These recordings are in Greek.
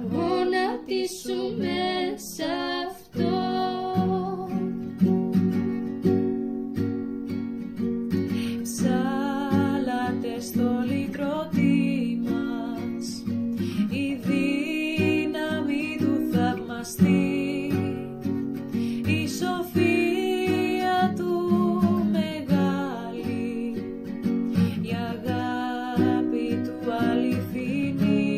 γονατίσουμε σ' αυτό. Ψάλατε στο λυτρωτή μας, η δύναμη του θαυμαστή, η σοφία του μεγάλη, η αγάπη του αληθινή.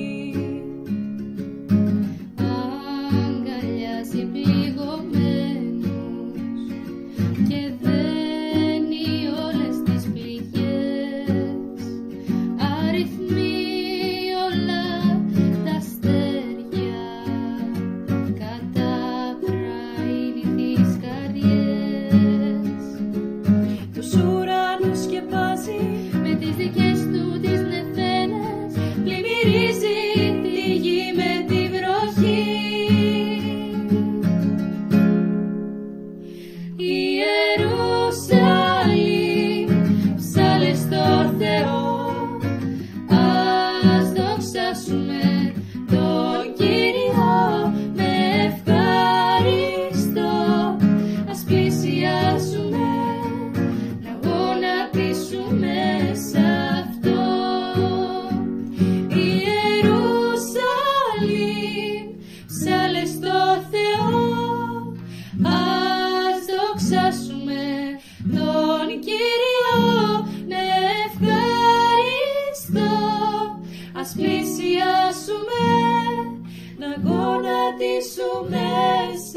Αγκαλιάζει πληγωμένους και δένει όλες τις πληγές, αριθμεί όλα τα αστέρια, καταπραίνει τις καρδιές. Τους ουρανούς σκεπάζει Με τις δικές του τις νεφέλες πλημμυρίζει τη γη με τη βροχή. Ιερουσαλήμ, ψάλε στο Θεό, ας δοξάσουμε τον Κύριο με ευχαριστώ. Ας πλησιάσουμε να γονατίσουμε σ' αυτό. Ιερουσαλήμ, ψάλε στο Θεό, ας δοξάσουμε τον Κύριο με ευχαριστώ. Ας πλησιάσουμε να γονατίσουμε σ'